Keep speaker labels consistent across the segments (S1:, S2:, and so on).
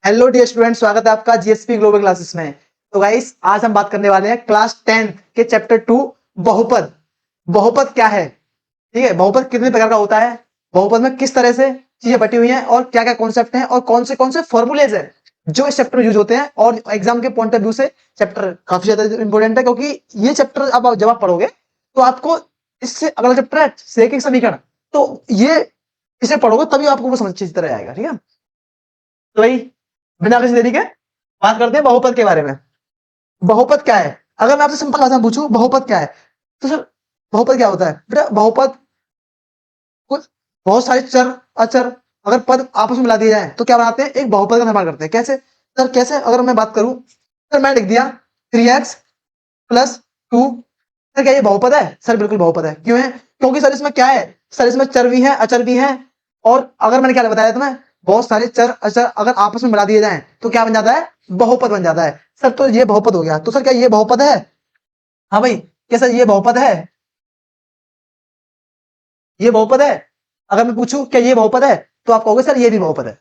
S1: Hello dear student, स्वागत है आपका जीएसपी ग्लोबल क्लासेस में। तो गाइस, आज हम बात करने वाले हैं क्लास 10 के चैप्टर 2 बहुपद। बहुपद क्या है? ठीक है, बहुपद कितने प्रकार का होता है, बहुपद में किस तरह से चीजें बटी हुई हैं और क्या क्या कॉन्सेप्ट हैं और कौन से फॉर्मूलेज है जो इस चैप्टर में यूज होते हैं। और एग्जाम के पॉइंट ऑफ व्यू से चैप्टर काफी ज्यादा इंपॉर्टेंट है, क्योंकि ये चैप्टर अब जब आप पढ़ोगे तो आपको इससे अगला चैप्टर है सेकिंग समीकरण, तो ये इसे पढ़ोगे तभी आपको वो समझ अच्छी तरह आएगा। ठीक है, तो भाई बिना किसी देरी के बात करते हैं बहुपद के बारे में। बहुपद क्या है? अगर मैं आपसे सिंपल भाषा में पूछूं बहुपद क्या है, तो सर बहुपद क्या होता है बेटा? बहुपद कुछ बहुत सारे चर अचर अगर पद आपस में मिला दिए जाए तो क्या बनाते हैं? एक बहुपद का निर्माण करते हैं। कैसे सर? कैसे? अगर मैं बात करूं, सर मैं लिख दिया 3x प्लस 2, सर क्या ये बहुपद है? सर बिल्कुल बहुपद है। क्यों है? क्योंकि सर इसमें क्या है, सर इसमें चर भी है अचर भी है। और अगर मैंने क्या बताया तुम्हें, बहुत सारे चर अचर अगर आपस में मिला दिए जाएं तो क्या बन जाता है? बहुपद बन जाता है। सर तो ये बहुपद हो गया, तो सर क्या ये बहुपद है? हाँ भाई, क्या सर ये बहुपद है? ये बहुपद है? अगर मैं पूछूं क्या ये बहुपद है, तो आप कहोगे सर ये भी बहुपद है।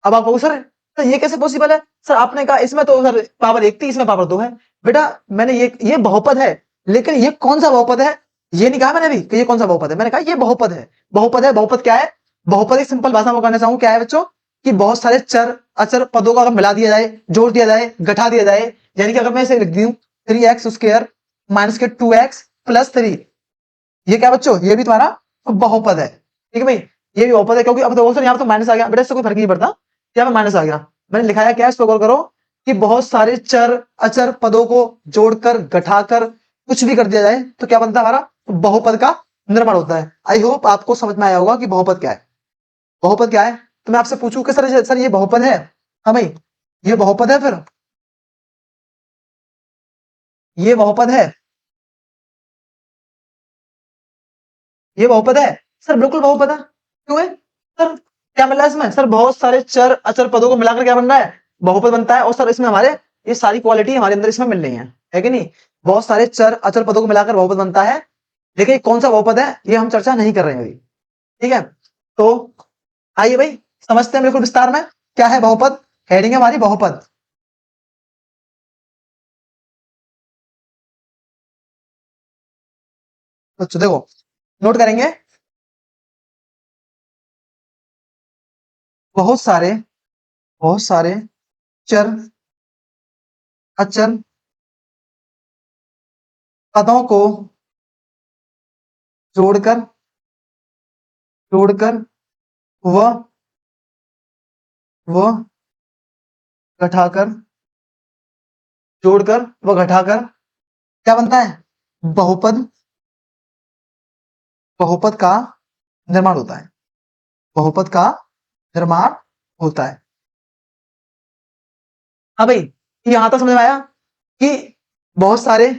S1: अब आप कहोगे सर ये कैसे पॉसिबल है? सर आपने कहा इसमें तो सर पावर 1 थी, इसमें पावर 2 है। बेटा मैंने ये बहुपद है, लेकिन ये कौन सा बहुपद है ये नहीं कहा मैंने अभी कि ये कौन सा बहुपद है। मैंने कहा ये बहुपद है। बहुपद है। बहुपद क्या है? बहुपद एक सिंपल भाषा में कहना चाहूं क्या है बच्चों, कि बहुत सारे चर अचर पदों को अगर मिला दिया जाए, जोड़ दिया जाए, घटा दिया जाए। यानी कि अगर मैं इसे लिख दूं 3x स्क्वायर माइनस के 2x प्लस 3, ये क्या बच्चों? ये भी तुम्हारा बहुपद है। ठीक है भाई, ये भी बहुपद है। क्योंकि अब तो यहाँ पे तो माइनस आ गया बेटा, इससे कोई फर्क नहीं पड़ता, यहाँ पे माइनस आ गया। मैंने लिखाया क्या है, इसको गौर करो, कि बहुत सारे चर अचर पदों को जोड़कर घटाकर कुछ भी कर दिया जाए तो क्या बनता है? हमारा बहुपद का निर्माण होता है। आई होप आपको समझ में आया होगा कि बहुपद क्या है। बहुपद क्या है? तो मैं आपसे पूछूं कि सर ये बहुपद है? हाँ भाई, ये बहुपद है। फिर ये बहुपद है? ये बहुपद है? सर बिल्कुल बहुपद है। क्यों है सर? क्या मिला है इसमें? सर बहुत सारे चर अचर पदों को मिलाकर क्या बन रहा है? बहुपद बनता है। और सर इसमें हमारे ये सारी क्वालिटी हमारे अंदर इसमें मिल रही है कि नहीं? बहुत सारे चर अचर पदों को मिलाकर बहुपद बनता है। लेकिन ये कौन सा बहुपद है ये हम चर्चा नहीं कर रहे हैं अभी। ठीक है, तो आइए भाई समझते हैं बिल्कुल विस्तार में क्या है बहुपद। हेडिंग है हमारी बहुपद। तो देखो, नोट करेंगे, बहुत सारे बहुत सारे चर अचर पदों को जोड़कर जोड़कर व व घटाकर जोड़कर व घटाकर क्या बनता है? बहुपद। बहुपद का निर्माण होता है। बहुपद का निर्माण होता है। हाँ भाई, यहां तक समझ में आया कि बहुत सारे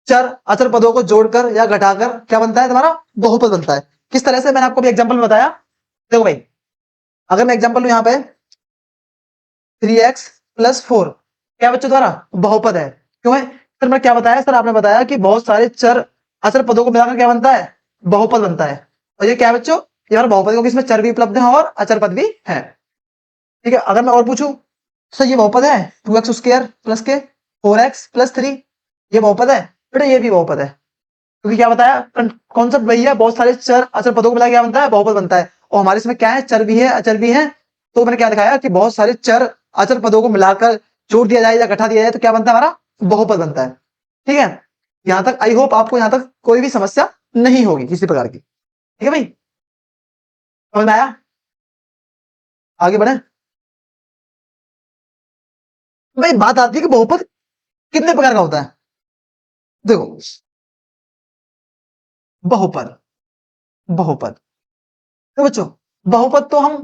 S1: चर अचर पदों को जोड़कर या घटाकर क्या बनता है? तुम्हारा बहुपद बनता है। किस तरह से? मैंने आपको भी एग्जांपल में बताया। देखो भाई, अगर मैं एग्जांपल लूं यहाँ पे 3x प्लस 4, क्या बच्चों द्वारा बहुपद है। क्यों है सर? मैं क्या बताया सर? आपने बताया कि बहुत सारे चर अचर पदों को मिलाकर क्या बनता है? बहुपद बनता है। और ये क्या है बच्चों? ये हमारा बहुपद, क्योंकि इसमें चर भी उपलब्ध है और अचर पद भी है। ठीक है, अगर मैं और पूछूं, सर ये बहुपद है 2x स्क्वायर प्लस के 4x प्लस 3, ये बहुपद है? बेटा ये भी बहुपद है। क्योंकि क्या बताया कॉन्सेप्ट वही है, बहुत सारे चर अचर पदों को मिला क्या बनता है? बहुपद बनता है। और हमारे इसमें क्या है? चर भी है अचर भी है। तो मैंने क्या दिखाया कि बहुत सारे चर अचर पदों को मिलाकर जोड़ दिया जाए या घटा दिया जाए तो क्या बनता है? हमारा बहुपद बनता है। ठीक है, यहां तक आई होप आपको यहां तक कोई भी समस्या नहीं होगी किसी प्रकार की। ठीक है भाई, समझ में आया? आगे बढ़े भाई। बात आती है कि बहुपद कितने प्रकार का होता है। देखो, बहुपद बहुपद तो बच्चों, बहुपद तो हम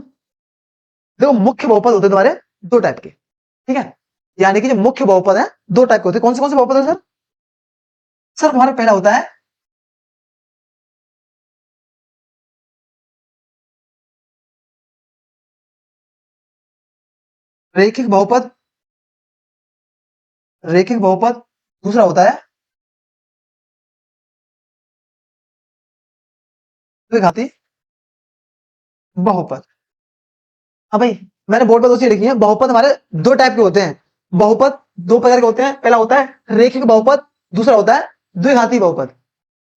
S1: देखो मुख्य बहुपद होते हैं तुम्हारे दो टाइप के। ठीक है, यानी कि जो मुख्य बहुपद है दो टाइप के होते हैं। कौन से बहुपद है सर? सर हमारा पहला होता है रैखिक बहुपद। रैखिक बहुपद। दूसरा होता है द्विघाती बहुपद। हाँ भाई, मैंने बोर्ड पर दो चीज लिखी है। बहुपद हमारे दो टाइप के होते हैं। बहुपद दो प्रकार के होते हैं। पहला होता है रेखिक बहुपद, दूसरा होता है द्विघाती बहुपद।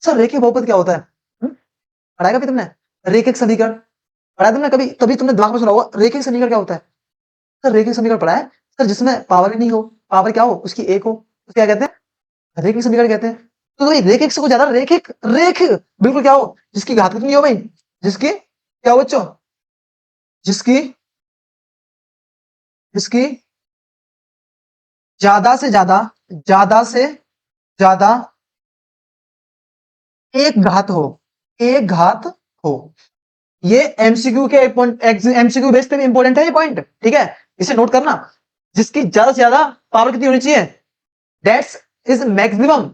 S1: सर रेखिक बहुपद क्या होता है? पढ़ाया कभी तुमने रेखिक समीकरण? पढ़ाया तुमने कभी? तभी तुमने दिमाग में सुना होगा रेखिक समीकरण क्या होता है। सर रेखिक समीकरण पढ़ा है सर, जिसमें पावर ही नहीं हो, पावर क्या हो उसकी एक हो, तो क्या कहते हैं? रेखिक समीकरण कहते हैं। तो भाई रेखिक से कुछ ज्यादा रेखिक, रेखिक बिल्कुल क्या हो, जिसकी घात कितनी हो भाई, जिसकी क्या हो बच्चों, जिसकी जिसकी ज्यादा से ज्यादा, ज्यादा से ज्यादा एक घात हो, एक घात हो। ये एमसीक्यू के पॉइंट, एमसीक्यू बेस पे भी इंपॉर्टेंट है ये पॉइंट, ठीक है, इसे नोट करना। जिसकी ज्यादा से ज्यादा पावर कितनी होनी चाहिए, that's is maximum,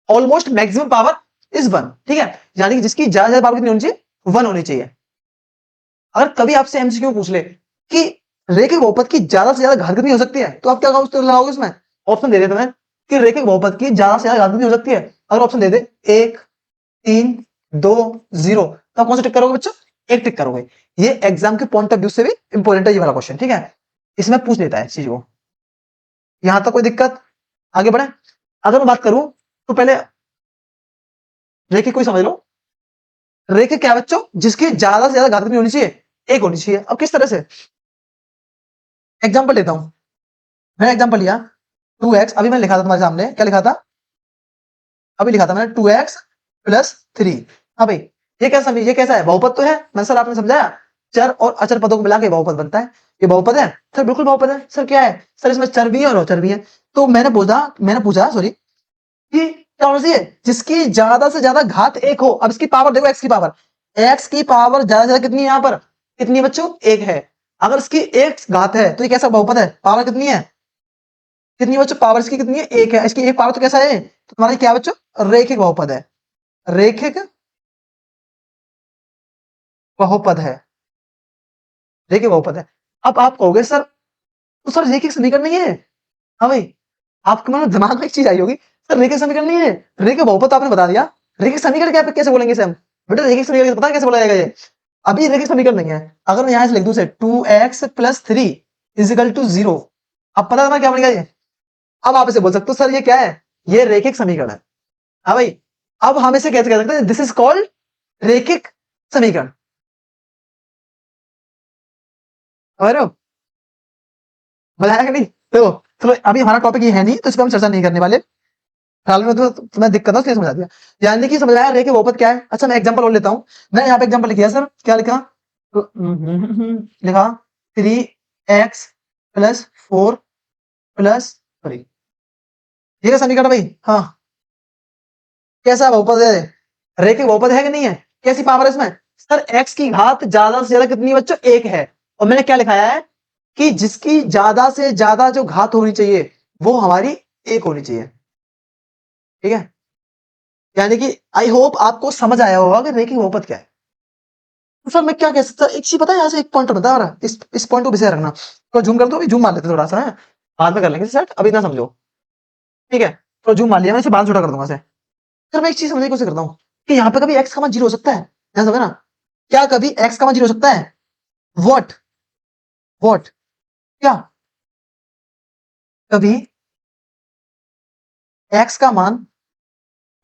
S1: almost maximum power is one, ठीक है, यानी कि जिसकी ज्यादा से ज्यादा पावर कितनी होनी चाहिए, वन होनी चाहिए। अगर कभी आपसे एमसीक्यू पूछ ले कि रेखिक बहुपद की ज्यादा से ज्यादा घात कितनी हो सकती है, तो आप क्या लगाओगे उसमें? ऑप्शन दे दे तुम्हें कि रेखिक बहुपद की ज्यादा से ज्यादा घात कितनी हो सकती है। अगर ऑप्शन दे दे 1, 3, 2, 0, तो आप कौन सा टिक करोगे बच्चों? एक टिक करोगे। ये एग्जाम के पॉइंट ऑफ व्यू से भी इंपॉर्टेंट है ये वाला क्वेश्चन, ठीक है, इसमें पूछ लेता है इस चीज को। यहां तक कोई दिक्कत? आगे बढ़े। अगर मैं बात करूं तो पहले रेखिक कोई समझ लो। रेखिक क्या है बच्चों? जिसकी ज्यादा से ज्यादा घात कितनी होनी चाहिए, एक होनी चाहिए। अब किस तरह से? एग्जाम्पल लेता हूं। मैंने एग्जाम्पल लिया 2x, अभी मैंने लिखा था तुम्हारे सामने, क्या लिखा था अभी? लिखा था मैंने 2x प्लस 3। हाँ भाई, ये कैसा है? बहुपद तो है। मैं सर आपने समझाया, चर और अचर पदों को मिला के बहुपद बनता है। ये बहुपद है सर, बिल्कुल बहुपद है सर। क्या है सर? इसमें चर भी है और अचर भी है। तो मैंने पूछा सॉरी कि क्या होना चाहिए, जिसकी ज्यादा से ज्यादा घात एक हो। अब इसकी पावर देखो, एक्स की पावर, एक्स की पावर ज्यादा से ज्यादा कितनी है यहाँ पर? कितनी है बच्चों? एक है। अगर इसकी एक घात है तो ये कैसा बहुपद है? पावर कितनी है? कितनी है बच्चों? पावर इसकी कितनी है? एक है। इसकी एक पावर तो कैसा है? तो तुम्हारा क्या बच्चों? रेखिक बहुपद है। रेखिक बहुपद है, रेखिक बहुपद है। अब आप कहोगे सर, तो सर रेखिक समीकरण नहीं है। हाँ भाई, आपके मन में दिमाग में एक चीज आई होगी, सर रेखिक समीकरण नहीं है, रेखिक बहुपद तो आपने बता दिया, रेखिक समीकरण क्या, कैसे बोलेंगे इसे हम? बेटा रेखिक समीकरण पता है कैसे बोला जाएगा ये? अभी रेखिक समीकरण नहीं है। अगर मैं यहां से लिख दूं से 2x प्लस 3 इजिकल टू 0, अब पता है ना क्या बनेगा ये? अब आप इसे बोल सकते हो सर ये क्या है? ये रेखिक समीकरण है। हाँ भाई, अब हम इसे कैसे कह सकते हैं? दिस इज कॉल्ड रेखिक समीकरण। समझ रहे हो? बताया कि नहीं? तो चलो, अभी हमारा टॉपिक ये है नहीं, तो इस पर हम चर्चा नहीं करने वाले। फिलहाल में तो तुम्हें दिक्कत है इसलिए समझा दिया। यानी कि समझ आया रेखिक बहुपद क्या है। अच्छा मैं एग्जांपल और लेता हूं। मैंने यहाँ पे एग्जांपल लिखा है सर, क्या लिखा? तो, लिखा 3x प्लस 4 प्लस 3, ये समीकरण भाई। हाँ, कैसा बहुपद है? रेखिक बहुपद है कि नहीं है? कैसी पावर है इसमें? सर x की घात ज्यादा से ज्यादा कितनी है बच्चों? एक है। और मैंने क्या लिखाया है कि जिसकी ज्यादा से ज्यादा जो घात होनी चाहिए वो हमारी एक होनी चाहिए, ठीक है। यानी कि आई होप आपको समझ आया होगा कि रेखिक बहुपद क्या है। तो सर मैं क्या कह सकता, एक चीज पता है, यहाँ से एक पॉइंट बता रहा, इस पॉइंट को विषय रखना। तो जूम कर दो, अभी जूम मार लेते थोड़ा सा है, बाद में कर लेंगे सेट, अभी ना समझो, ठीक है। तो जूम मार लिया, मैं इसे बाद छोटा कर दूंगा। सर मैं एक चीज समझने की कोशिश करता हूँ कि यहाँ पे कभी एक्स का मान 0 हो सकता है, ध्यान समझना। क्या कभी एक्स का मान 0 हो सकता है? व्हाट व्हाट क्या कभी एक्स का मान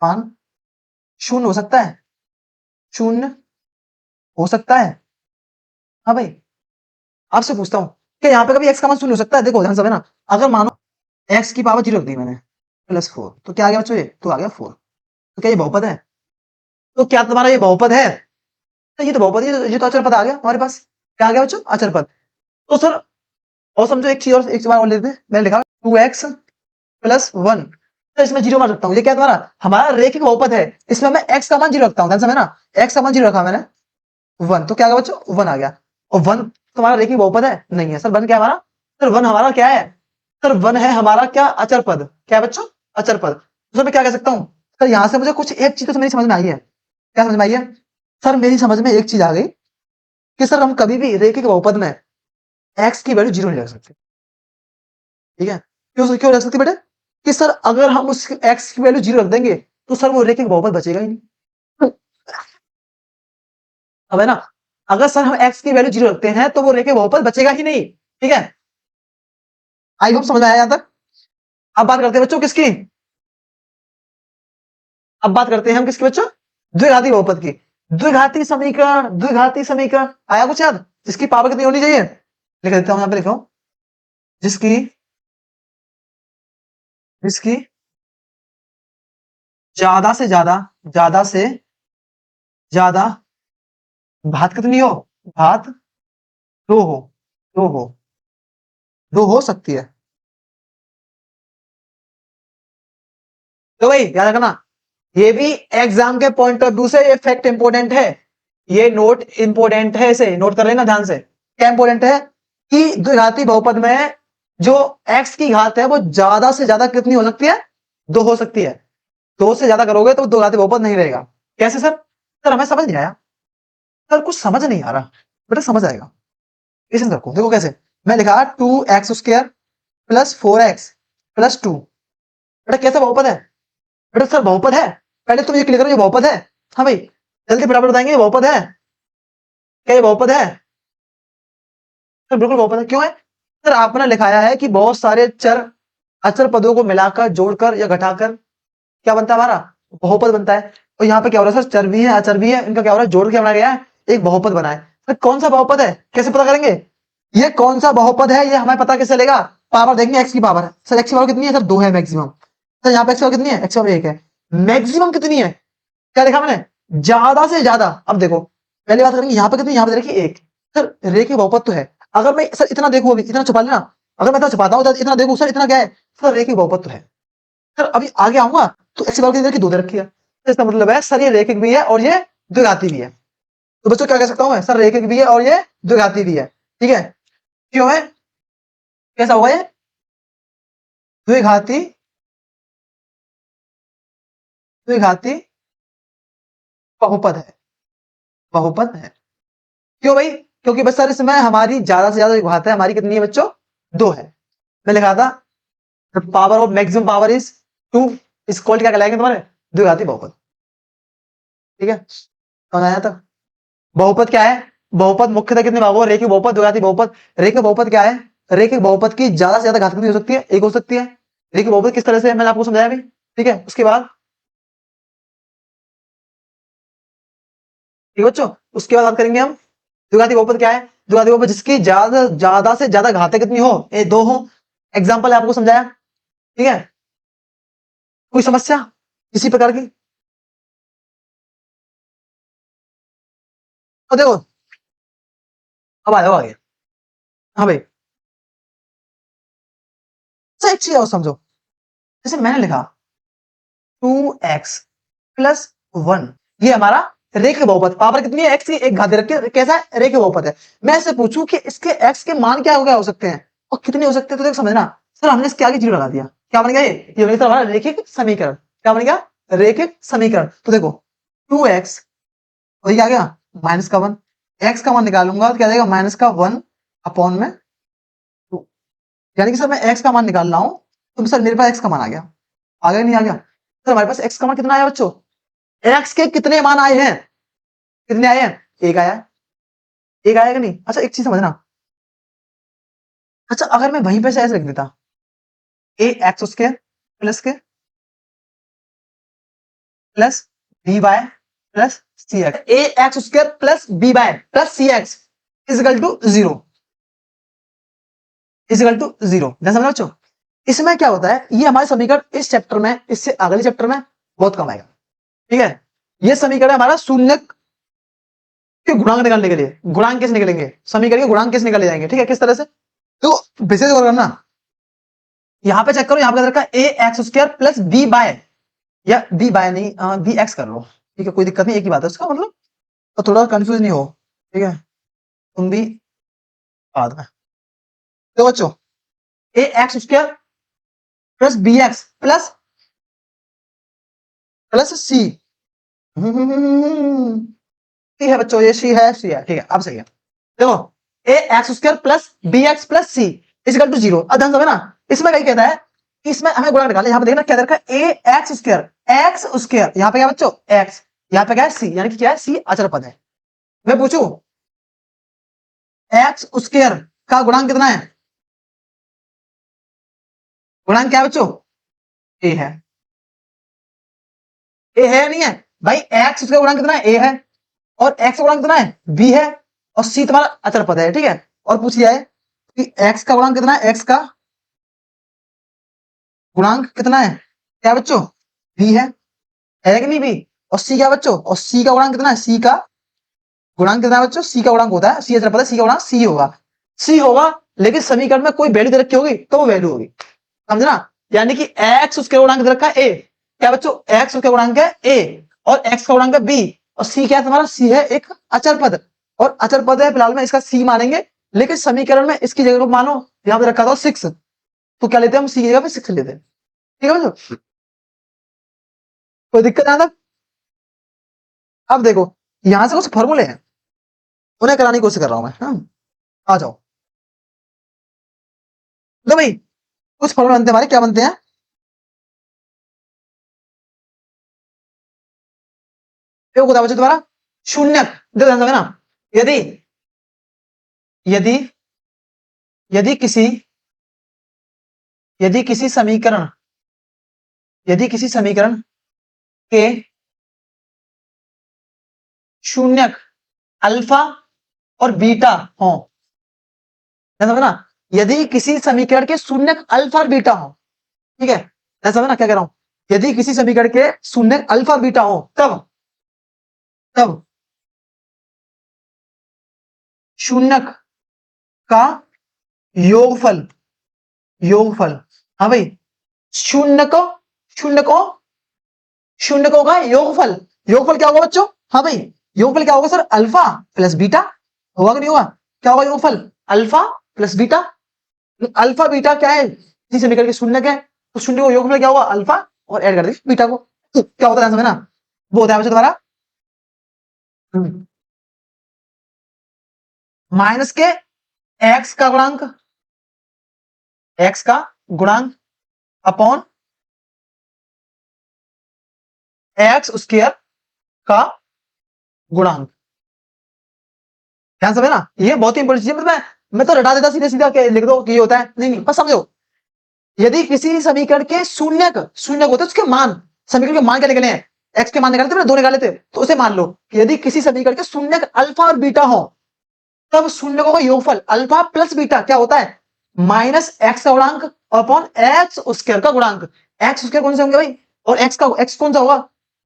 S1: मान शून्य हो सकता है? शून्य हो सकता है? हाँ भाई, आपसे पूछता हूँ कि यहाँ पे कभी एक्स का मान शून्य हो सकता है? देखो ध्यान समझना, अगर मानो एक्स की पावर 0 रख दी मैंने प्लस 4, तो क्या आ गया बच्चों? ये तो आ गया 4। तो क्या ये बहुपद है? तो क्या तुम्हारा ये बहुपद है? तो ये तो बहुपद है, ये तो अचर पद आ गया हमारे पास। क्या आ गया बच्चों? अचर पद। तो सर और समझो एक चीज और, एक बार और लेते हैं। मैंने लिखा 2x प्लस 1, तो इसमें 0 मान रखता हूँ। ये क्या तुम्हारा हमारा रेखिक बहुपद है, इसमें मैं x का मान 0 रखता हूँ, ध्यान समझना। x का मान 0 रखा मैंने 1, तो क्या आ गया बच्चों? 1 आ गया। और 1 तुम्हारा रेखिक बहुपद है? नहीं है। सर 1 क्या हमारा? सर 1 हमारा क्या है? सर 1 है हमारा क्या? अचर पद। क्या है बच्चों? अचर पद। तो सर मैं क्या कह सकता हूँ? सर यहां से मुझे कुछ एक चीज तो मेरी समझ में आई है। क्या समझ में आई है? सर मेरी समझ में एक चीज आ गई कि सर हम कभी भी रेखिक बहुपद में x की वैल्यू 0 नहीं रख सकते, ठीक है। क्यों क्यों रख सकते बेटे? कि सर अगर हम उस x की वैल्यू 0 रख देंगे तो सर वो रेखिक बहुपद बचेगा ही नहीं। अब है ना, अगर सर हम एक्स की वैल्यू 0 रखते हैं तो वो रेखीय बहुपद बचेगा ही नहीं। ठीक है, आई होप समझ आया यहां तक। अब बात करते हैं बच्चों किसकी, अब बात करते हैं हम किसकी बच्चों, द्विघाती बहुपद की। द्विघाती समीकरण, द्विघाती समीकरण आया कुछ याद, जिसकी पावर कितनी होनी चाहिए, लिख देता हूं यहां पे, लिखो जिसकी, जिसकी ज्यादा से ज्यादा, ज्यादा से ज्यादा घात कितनी हो, घात 2 हो, 2 हो, 2 हो सकती है। तो भाई याद रखना, ये भी एग्जाम के पॉइंट ऑफ व्यू से ये फैक्ट इंपोर्टेंट है, ये नोट इंपोर्टेंट है, इसे नोट कर लेना ध्यान से। क्या इंपोर्टेंट है कि द्विघाती बहुपद में जो x की घात है वो ज्यादा से ज्यादा कितनी हो सकती है, 2 हो सकती है। 2 से ज्यादा करोगे तो द्विघाती बहुपद नहीं रहेगा। कैसे सर, सर हमें समझ नहीं आया, सर कुछ समझ नहीं आ रहा, बेटा समझ आएगा। इसे रखो, देखो कैसे, मैं लिखा 2x² प्लस 4x प्लस 2, बेटा कैसा बहुपद है, बेटा सर बहुपद है, पहले तुम ये क्लियर करो ये बहुपद है। हाँ भाई जल्दी फटाफट बताएंगे, ये बहुपद है, क्या ये बहुपद है, सर बिल्कुल बहुपद है। क्यों है सर, आपने लिखाया है कि बहुत सारे चर अचर पदों को मिलाकर जोड़कर या घटाकर क्या बनता है हमारा, बहुपद बनता है। और यहाँ पे क्या हो रहा है सर, चर भी है अचर भी है, इनका क्या हो रहा है, जोड़ के बनाया गया है, एक बहुपद बना है। सर कौन सा बहुपद है, कैसे पता करेंगे, ये कौन सा बहुपद है ये हमें पता कैसे चलेगा, पावर देखेंगे, एक्स की पावर है सर, एक्स की पावर कितनी है सर, 2 है मैक्सिमम। सर यहाँ पे एक्स की पावर कितनी है, एक्स की पावर 1 है, मैक्सिमम कितनी है, क्या देखा मैंने, ज्यादा से ज्यादा। अब देखो पहली बात करेंगे यहाँ पे कितनी, यहाँ पे देखिए 1, सर रेखीय बहुपद तो है। अगर मैं सर इतना देखूं, अभी इतना छुपा लेना, अगर मैं इतना छुपाता हूं तो इतना देखूं सर, इतना क्या है सर, रेखीय बहुपद तो है। सर अभी आगे आऊंगा तो एक्स की पावर कितनी रखी, 2 दे रखी है, तो इसका मतलब है सर ये रेखिक भी है और ये द्विघाती भी है। तो बच्चों क्या कह सकता हूं मैं, सर रेखिक भी है और ये द्विघाती भी है। ठीक है, क्यों है, कैसा होगा ये, द्विघाती, द्विघाती बहुपद है, बहुपद है। क्यों भाई, क्योंकि बस सर इसमें हमारी ज्यादा से ज्यादा जो घात है हमारी कितनी है बच्चों, 2 है। मैं लिखा था power of maximum power is 2, इस क्वालिटी क्या कहलाएंगे तुम्हारे, द्विघाती बहुपद। ठीक है, समझ आया था। बहुपद क्या है, बहुपद मुख्यतः कितने भागों, रेखिक बहुपद, द्विघाती बहुपद। रेखिक बहुपद क्या है, रेखिक बहुपद की ज्यादा से ज्यादा घात कितनी हो सकती है, 1 हो सकती है। रेखिक बहुपद किस तरह से मैंने आपको समझाया भी। ठीक है, उसके बाद ठीक है बच्चों, उसके बाद बात करेंगे हम द्विघाती बहुपद क्या है, द्विघाती बहुपद जिसकी ज्यादा ज्यादा से ज्यादा घातें कितनी हो, ए 2 हो। एग्जाम्पल आपको समझाया। ठीक है, कोई समस्या किसी प्रकार की, तो देखो अब आया आगे। हाँ भाई सर एक चीज और समझो, जैसे मैंने लिखा 2x प्लस 1, ये हमारा रेखीय बहुपद, पावर कितनी है, x की एक घात दे रखी है, कैसा है रेखीय बहुपद है। मैं इससे पूछूं कि इसके x के मान क्या हो सकते हैं और कितने हो सकते हैं, तो देखो समझना, सर हमने इसके आगे 0 लगा दिया, क्या बन गया ये बन गया हमारा रेखिक समीकरण। क्या बन गया, रेखिक समीकरण। तो देखो 2x और ये आ गया -1, x का मान निकालूंगा तो क्या देगा -1 अपॉन में 2, यानी कि सर मैं x का मान निकाल रहा हूं तो सर मेरे पास x का मान आ गया नहीं आ गया, सर हमारे पास x का मान कितना आया बच्चों, x के कितने मान आए हैं, कितने आए हैं, एक आया, एक आया कि नहीं। अच्छा एक चीज समझना, अच्छा अगर मैं वहीं पे से ऐसे लिख देता a x square plus k plus b y plus c x, a x square plus b y plus c x equal to 0, equal to 0, समझ बच्चों। इसमें क्या होता है, ये हमारे समीकरण इस चैप्टर में, इससे अगले चैप्टर में बहुत कम आएगा। ठीक है, ये समीकरण हमारा शून्य के गुणांक निकालने के लिए, गुणांक कैसे निकलेंगे, समीकरण के गुणांक कैसे निकाले जाएंगे। ठीक है, किस तरह से, तो विशेष करना, यहां पे चेक करो, यहां पे a x square plus b by, या बी बाय नहीं बी एक्स कर लो। ठीक है, कोई दिक्कत नहीं, एक ही बात है उसका मतलब, तो थोड़ा कंफ्यूज नहीं हो। ठीक है, तुम भी बाद में, तो बच्चों a x square plus b x plus plus c, ठीक है बच्चों, ये सी है, सी है, ठीक है अब सही है। देखो a x square plus b x plus c equal to 0। अब ध्यान से ना, इसमें क्या कहता है कि इसमें हमें गुणा निकालना, यहाँ पे देखना क्या रखा है, ए एक्स स्क्वायर, यहाँ पे क्या बच्चों एक्स, यहाँ पे क्या है सी, यानी कि क्या है सी अचर पद है। मैं पूछूं एक्स स्क्वायर का गुणांक कितना है? गुणांक क्या है बच्चों? ए है। ए है या नहीं है भाई? एक्स स्क्वायर गुणांक कितना है? ए है। और एक्स का गुणांक कितना है? बी है। और सी तुम्हारा अचर पद है, ठीक है। और पूछ लिया है कि एक्स का गुणांक कितना है? एक्स का गुणांक कितना है? क्या बच्चों? बी है कि नहीं बी? और सी क्या बच्चों? और सी का गुणांक कितना है? सी का गुणांक कितना है बच्चों? सी का गुणांक होता है, सी अचर पद है, सी का गुणांक सी होगा। सी होगा, लेकिन समीकरण में कोई वैल्यू दे रखी होगी तो वो वैल्यू होगी, समझना। यानी कि एक्स उसके गुणांक दे रखा है ए। क्या बच्चों? एक्स उसके गुणांक है ए और एक्स का गुणांक है बी। और सी क्या है तुम्हारा? सी है एक अचर पद, और अचर पद है, फिलहाल में इसका सी मानेंगे, लेकिन समीकरण में इसकी जगह को मानो यहां पे रखा था 6, तो क्या लेते हैं हम? सी की जगह पे 6 लेते हैं, ठीक है बच्चों। कोई दिक्कत है? अब देखो, यहां से कुछ फॉर्मूले हैं, उन्हें कराने की कोशिश कर रहा हूं मैं। आ जाओ। लो भाई, कुछ फॉर्मूले बनते हैं हमारे, क्या बनते हैं? एक होता है बच्चों तुम्हारा शून्यक। देखो ध्यान से ना, यदि यदि यदि किसी यदि किसी समीकरण यदि किसी समीकरण के शून्यक अल्फा और बीटा हो, ध्यान से ना, यदि किसी समीकरण के शून्यक अल्फा और बीटा हो, ठीक है, ध्यान से ना क्या कह रहा हूं, यदि किसी समीकरण के शून्यक अल्फा और बीटा हो, तब तब शून्यक का योगफल योगफल हाँ भाई, शून्य को शून्य को शून्यकों का योगफल। योगफल क्या होगा बच्चों? हाँ भाई, योगफल क्या होगा सर? अल्फा प्लस बीटा होगा कि नहीं होगा? क्या होगा योगफल? Alpha plus beta. Alpha beta क्या है? इसी से निकल के शून्य है, तो शून्य को योगफल क्या होगा? अल्फा, और ऐड कर दी बीटा को, तो क्या होता है समझना, वो होता है बच्चों तुम्हारा माइनस के एक्स का गुणांक, एक्स का गुणांक अपॉन एक्स स्क्वायर का गुणांक। ध्यान समझे ना, ये बहुत ही इंपॉर्टेंट चीज है। मैं तो रटा देता सीधे सीधा लिख दो कि ये होता है, नहीं बस समझो। यदि किसी समीकरण के शून्य होते हैं उसके मान, समीकरण के मान क्या निकले हैं? एक्स के मान निकाले थे, दो निकाले थे, तो उसे मान लो कि यदि किसी समीकरण के शून्य अल्फा और बीटा हो, तब शून्यकों का योगफल अल्फा प्लस बीटा क्या होता है? माइनस एक्स का गुणांक अपॉन एक्स स्क्वायर का गुणांक। एक्स स्क्वायर कौन से होंगे भाई? और एक्स कौन सा होगा?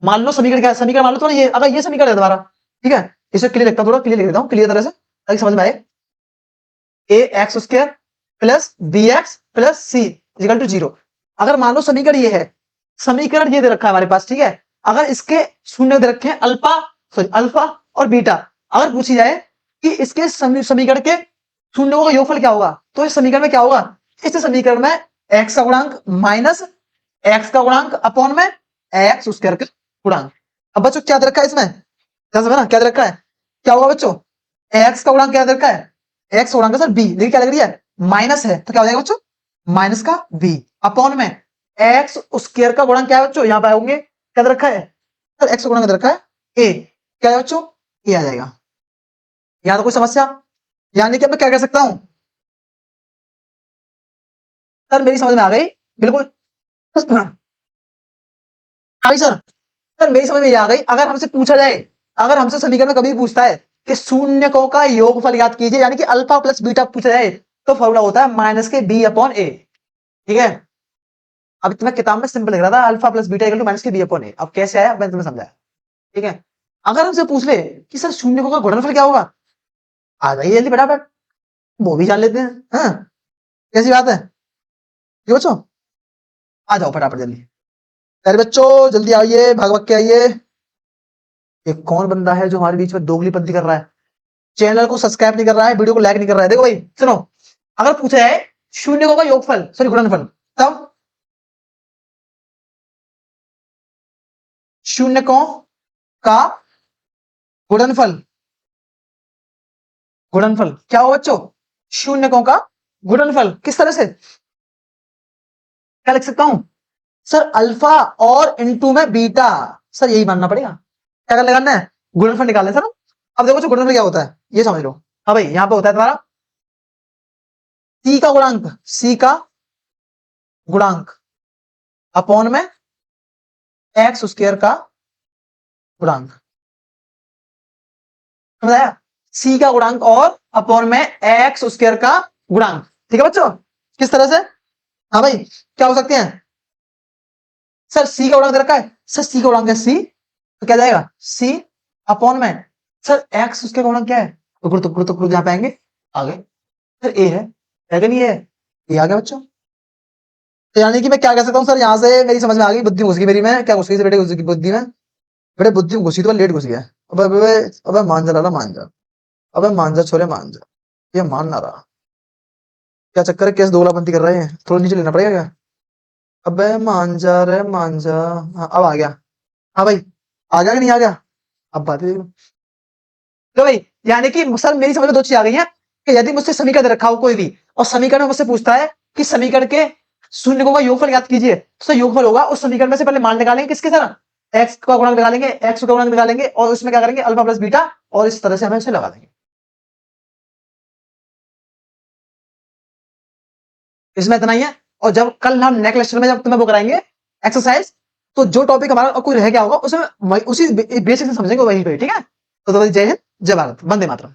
S1: मान लो समीकरण क्या है? समीकरण मान लो तो ये, अगर ये समीकरण है तुम्हारा, ठीक है, इसे क्लियर लिखता हूं, थोड़ा क्लियर लिख देता हूं क्लियर तरह से ताकि समझ में आए। A x square plus b x plus c equal to 0। अगर मान लो समीकरण ये है, समीकरण ये दे रखा है हमारे पास, ठीक है, अगर इसके शून्य दे रखे हैं अल्फा और बीटा, अगर पूछी जाए कि इसके समीकरण के शून्यों का योगफल क्या होगा, तो इस समीकरण में क्या होगा? इस समीकरण में एक्स का गुणांक माइनस एक्स का गुणांक अपॉन में एक्स स्क्वायर का गुणांक। अब बच्चों क्या दे रखा है इसमें? ध्यान से ना, क्या दे रखा है? क्या होगा बच्चों? एक्स का गुणांक क्या दे रखा है? एक्स गुणांक सर बी, देखिए क्या लग रही है? माइनस है, तो क्या हो जाएगा बच्चों? माइनस का बी अपॉन में एक्स स्क्वायर का गुणांक क्या है बच्चों? यहां पे आएंगे, क्या दे रखा है सर? एक्स का गुणांक दे रखा है ए, क्या है बच्चों? ए आ जाएगा। यहां तो कोई समस्या? यानी कि अब मैं क्या कह सकता हूं सर? मेरी समझ में आ गई बिल्कुल। हाँ सर, सर मेरी समझ में ये आ गई। अगर हमसे पूछा जाए, अगर हमसे समीकरण में कभी पूछता है कि शून्यकों का योगफल याद कीजिए, यानी कि अल्फा प्लस बीटा पूछा जाए, तो फॉर्मूला होता है माइनस के बी अपॉन ए, ठीक है। अब तुम्हें किताब में सिंपल लिख रहा था alpha plus beta equal to minus k b upon a, अब कैसे आया मैंने तुम्हें समझाया, ठीक है। अगर हमसे पूछ ले कि सर शून्यकों का गुणनफल क्या होगा, आ जाइए जल्दी फटाफट, वो भी जान लेते हैं। हाँ, कैसी बात है ये बच्चों? आ जाओ फटाफट जल्दी, अरे बच्चों जल्दी आइए, भाग भाग के आइए। ये कौन बंदा है जो हमारे बीच में दोगलीपंती कर रहा है? चैनल को सब्सक्राइब नहीं कर रहा है, वीडियो को लाइक नहीं कर रहा है। देखो भाई सुनो, अगर पूछा है शून्यकों का योगफल सॉरी गुणनफल, तब शून्यकों का गुणनफल, गुणनफल क्या हो बच्चों? शून्यकों का गुणनफल किस तरह से क्या लिख सकता हूं सर? अल्फा और इनटू में बीटा, सर यही मानना पड़ेगा। क्या कर लगाना है? गुणनफल निकालना है सर। अब देखो गुणनफल क्या होता है ये समझ लो। हाँ भाई, यहां पे होता है तुम्हारा सी का गुणांक, सी का गुणांक अपॉन में एक्स स्क्वायर का गुणांक, समझाया? सी का गुणांक और अपॉन में एक्स स्क्वायर का गुणांक, ठीक है बच्चों? किस तरह से? हाँ भाई, क्या हो सकते हैं? सर सी का गुणांक दे रखा है, सर सी का गुणांक है सी, तो क्या जाएगा सी अपॉन में, सर एक्स उसके गुणांक क्या है, टुकड़ टुकड़ टुकड़ जहां पे आएंगे आगे, सर ए है कि नहीं है? ये आ गया बच्चों। तो यानी कि मैं क्या कह सकता हूँ सर, यहाँ से मेरी समझ में आ गई, बुद्धि घुस गई मेरी में, क्या घुस गई बेटे, घुस गई बुद्धि में, बेटे बुद्धि में घुसी तो लेट घुस गया। अबे अबे अबे मान जा लाला, मान जा, अबे मान जा छोरे, मान जा, ये मान ना रहा, क्या चक्कर है, केस दोगलापंती कर रहे हैं, थोड़ा नीचे लेना पड़ेगा क्या? अबे मान जा रे, मान जा। हाँ अब आ गया। हाँ भाई, आ गया कि नहीं आ गया? अब बात है। तो भाई यानी कि सर मेरी समझ में दो चीज आ गई है कि यदि मुझसे समीकरण दे रखा हो कोई भी, और समीकरण में मुझसे पूछता है कि समीकरण के शून्य का योगफल ज्ञात कीजिए, तो योगफल होगा उस समीकरण में से पहले मान निकालेंगे किसके तरह, एक्स का गुणांक निकालेंगे, एक्स का गुणांक निकालेंगे, और उसमें क्या करेंगे अल्फा प्लस बीटा, और इस तरह से हमें इसे लगा देंगे। इसमें इतना ही है। और जब कल हम नेक्स्ट लेक्चर में जब तुम्हें वो कराएंगे एक्सरसाइज, तो जो टॉपिक हमारा कोई रह गया होगा उसमें उसी बेसिक से समझेंगे वहीं पे, ठीक है? तो जय हिंद, जय भारत, वंदे मातरम।